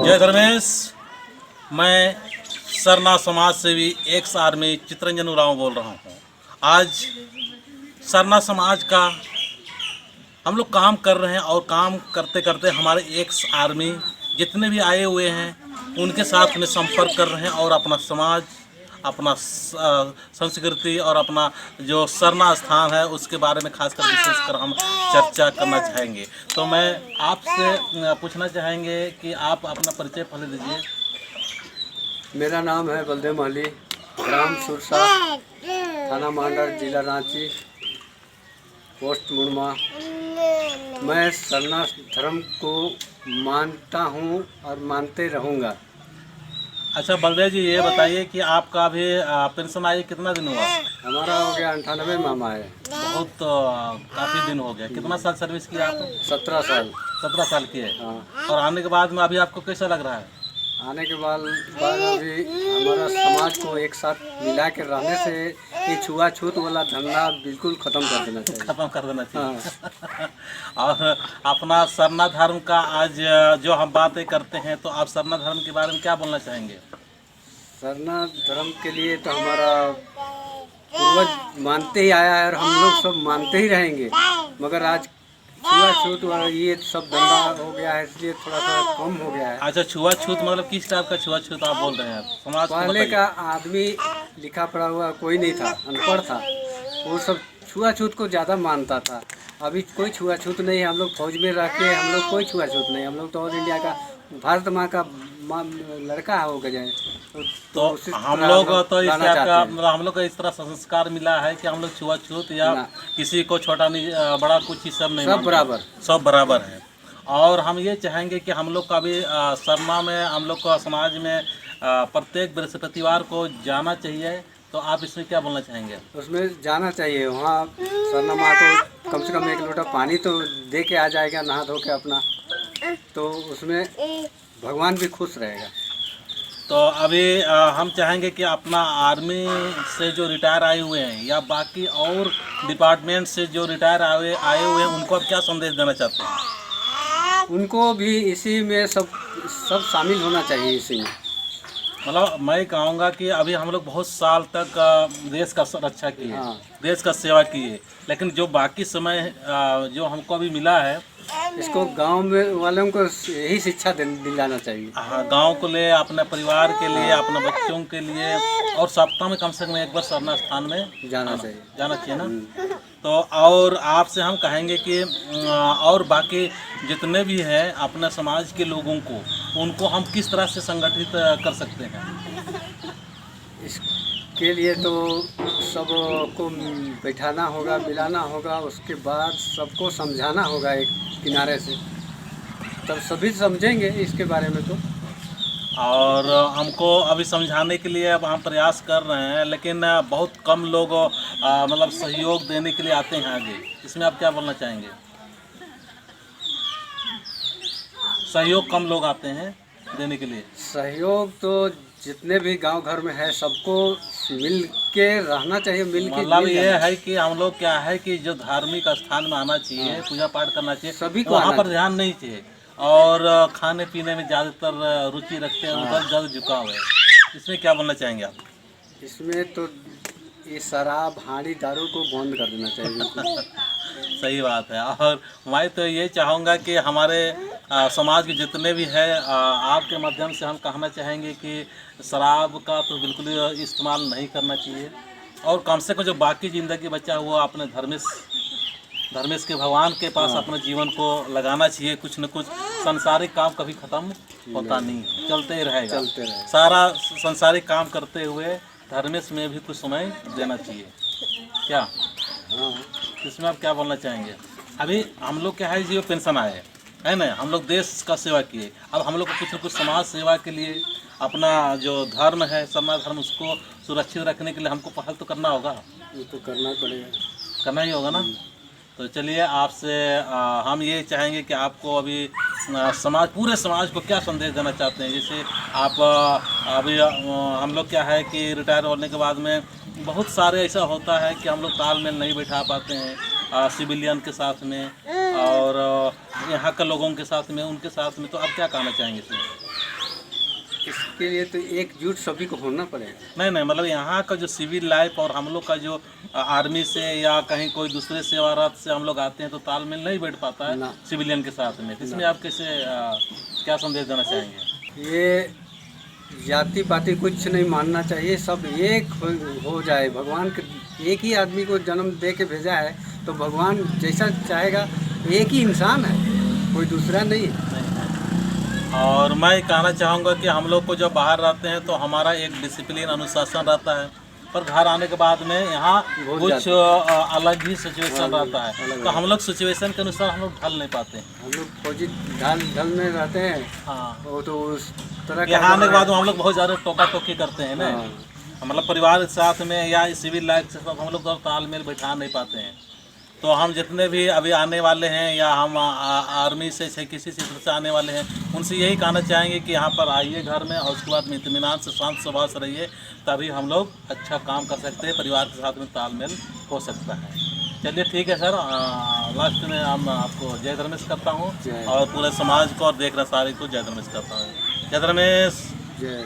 जय धर्मेश। मैं सरना समाज सेवी एक्स आर्मी चितरंजन उरांव बोल रहा हूँ। आज सरना समाज का हम लोग काम कर रहे हैं और काम करते करते हमारे एक्स आर्मी जितने भी आए हुए हैं उनके साथ में संपर्क कर रहे हैं और अपना समाज, अपना संस्कृति और अपना जो सरना स्थान है उसके बारे में खासकर विशेषकर हम चर्चा करना चाहेंगे। तो मैं आपसे पूछना चाहेंगे कि आप अपना परिचय पहले दीजिए। मेरा नाम है बलदेव महली, ग्राम सुरसा, थाना मांडर, जिला रांची, पोस्ट मुड़मा। मैं सरना धर्म को मानता हूँ और मानते रहूँगा। अच्छा बलदेव जी, ये बताइए कि आपका अभी पेंशन आई कितना दिन हुआ? हमारा हो गया 98 मामा है। बहुत काफ़ी दिन हो गया। कितना साल सर्विस किया आपने? 17 साल। 17 साल की है। हाँ। और आने के बाद में अभी आपको कैसा लग रहा है? आने के बाद अभी हमारा समाज को एक साथ मिला के रहने से ये छुआछूत वाला धंधा बिल्कुल ख़त्म कर देना चाहिए। खत्म कर देना चाहिए। हाँ। और अपना सरना धर्म का आज जो हम बातें करते हैं तो आप सरना धर्म के बारे में क्या बोलना चाहेंगे? सरना धर्म के लिए तो हमारा पूर्वज मानते ही आया है और हम लोग सब मानते ही रहेंगे, मगर आज छुआछूत और ये सब धंधा हो गया है, इसलिए थोड़ा सा कम हो गया है। अच्छा, छुआछूत मतलब किस टाइप का छुआछूत आप बोल रहे हैं? समाज को पहले बताइए। का आदमी लिखा पढ़ा हुआ कोई नहीं था, अनपढ़ था, वो सब छुआछूत को ज़्यादा मानता था। अभी कोई छुआछूत नहीं है। हम लोग फौज में रह के हम लोग कोई छुआछूत नहीं। हम लोग तो ऑल इंडिया का, भारत माँ का लड़का हो गए। तो हम लोग तो इस टाइप का मतलब हम लोग को इस तरह संस्कार मिला है कि हम लोग छुआछूत या किसी को छोटा नहीं बड़ा कुछ ही सब नहीं, सब बराबर, सब बराबर है। और हम ये चाहेंगे कि हम लोग का भी सरना में, हम लोग को समाज में प्रत्येक बृहस्पतिवार को जाना चाहिए। तो आप इसमें क्या बोलना चाहेंगे? उसमें जाना चाहिए। वहाँ सरना माँ को कम से कम 1 लोटा पानी तो दे के आ जाएगा, नहा धो के अपना, तो उसमें भगवान भी खुश रहेगा। तो अभी हम चाहेंगे कि अपना आर्मी से जो रिटायर आए हुए हैं या बाकी और डिपार्टमेंट से जो रिटायर आए हुए हैं उनको आप क्या संदेश देना चाहते हैं? उनको भी इसी में सब शामिल होना चाहिए। इसी में मतलब मैं कहूँगा कि अभी हम लोग बहुत साल तक देश का रक्षा किए, हाँ। देश का सेवा किए, लेकिन जो बाकी समय जो हमको अभी मिला है इसको गांव में वालों को यही शिक्षा दिलाना चाहिए। हाँ, गांव को लिए, अपने परिवार के लिए, अपने बच्चों के लिए, और सप्ताह में कम से कम एक बार सरना स्थान में जाना चाहिए ना। तो और आपसे हम कहेंगे कि और बाकी जितने भी हैं अपने समाज के लोगों को, उनको हम किस तरह से संगठित कर सकते हैं? इसके लिए तो सबको बैठाना होगा, मिलाना होगा, उसके बाद सबको समझाना होगा एक किनारे से, तब सभी समझेंगे इसके बारे में। तो और हमको अभी समझाने के लिए अब हम प्रयास कर रहे हैं, लेकिन बहुत कम लोग मतलब सहयोग देने के लिए आते हैं आगे। इसमें आप क्या बोलना चाहेंगे? सहयोग कम लोग आते हैं देने के लिए। सहयोग तो जितने भी गांव घर में है सबको मिल के रहना चाहिए। मतलब ये है कि हम लोग क्या है कि जो धार्मिक स्थान में आना चाहिए, पूजा पाठ करना चाहिए, सभी को वहाँ पर ध्यान नहीं चाहिए, और खाने पीने में ज़्यादातर रुचि रखते हैं, उधर ज़्यादा झुकाव है। इसमें क्या बोलना चाहेंगे आप? इसमें तो ये शराब, हांडी, दारू को बंद कर देना चाहिए। सही बात है। और मैं तो ये चाहूँगा कि हमारे समाज के जितने भी है, आपके माध्यम से हम कहना चाहेंगे कि शराब का तो बिल्कुल इस्तेमाल नहीं करना चाहिए, और कम से कम जो बाकी ज़िंदगी बचा हुआ अपने धर्मेश के भगवान के पास अपने जीवन को लगाना चाहिए। कुछ न कुछ संसारिक काम कभी ख़त्म होता नहीं है, चलते ही रहेगा। सारा संसारिक काम करते हुए धर्मेश में भी कुछ समय देना चाहिए। क्या इसमें आप क्या बोलना चाहेंगे? अभी हम लोग क्या है, जो पेंशन आए है ना, हम लोग देश का सेवा किए, अब हम लोग को कुछ न कुछ समाज सेवा के लिए अपना जो धर्म है, सरना धर्म, उसको सुरक्षित रखने के लिए हमको पहल तो करना होगा। ये तो करना पड़ेगा, करना ही होगा ना। तो चलिए, आपसे हम ये चाहेंगे कि आपको अभी समाज, पूरे समाज को क्या संदेश देना चाहते हैं? जैसे आप अभी हम लोग क्या है कि रिटायर होने के बाद में बहुत सारे ऐसा होता है कि हम लोग तालमेल नहीं बैठा पाते हैं सिविलियन के साथ में और यहाँ के लोगों के साथ में, उनके साथ में। तो आप क्या कहना चाहेंगे इसमें? इसके लिए तो एकजुट सभी को होना पड़ेगा। नहीं नहीं, मतलब यहाँ का जो सिविल लाइफ और हम लोग का जो आर्मी से या कहीं कोई दूसरे सेवारत से हम लोग आते हैं तो तालमेल नहीं बैठ पाता है ना। सिविलियन के साथ में। इसमें आप कैसे क्या संदेश देना चाहेंगे? ये जाति पाति कुछ नहीं मानना चाहिए, सब एक हो जाए। भगवान के एक ही आदमी को जन्म दे के भेजा है तो भगवान जैसा चाहेगा, एक ही इंसान है, कोई दूसरा नहीं है। और मैं कहना चाहूँगा कि हम लोग को जब बाहर रहते हैं तो हमारा एक डिसिप्लिन अनुशासन रहता है, पर घर आने के बाद में यहाँ कुछ अलग ही सिचुएशन रहता है, तो हम लोग सिचुएशन के अनुसार हम लोग ढल नहीं पाते। हम लोग फौजी ढल में रहते हैं। हाँ, वो तो उस तरह का यहाँ आने के बाद हम लोग बहुत ज़्यादा टोका टोकी करते हैं ना, हाँ। मतलब परिवार के साथ में या सिविल लाइफ के साथ हम लोग तो तालमेल बैठा नहीं पाते हैं। तो हम जितने भी अभी आने वाले हैं या हम आर्मी से किसी क्षेत्र से आने वाले हैं, उनसे यही कहना चाहेंगे कि यहाँ पर आइए घर में, और उसके बाद में इत्मीनान से शांत स्वभाव से रहिए, तभी हम लोग अच्छा काम कर सकते हैं, परिवार के साथ में तालमेल हो सकता है। चलिए ठीक है सर, लास्ट में हम आपको जय धर्मेश करता हूँ और पूरे समाज को और देख रहे सारे को जय धर्मेश करता हूँ। जय धर्मेश। जय।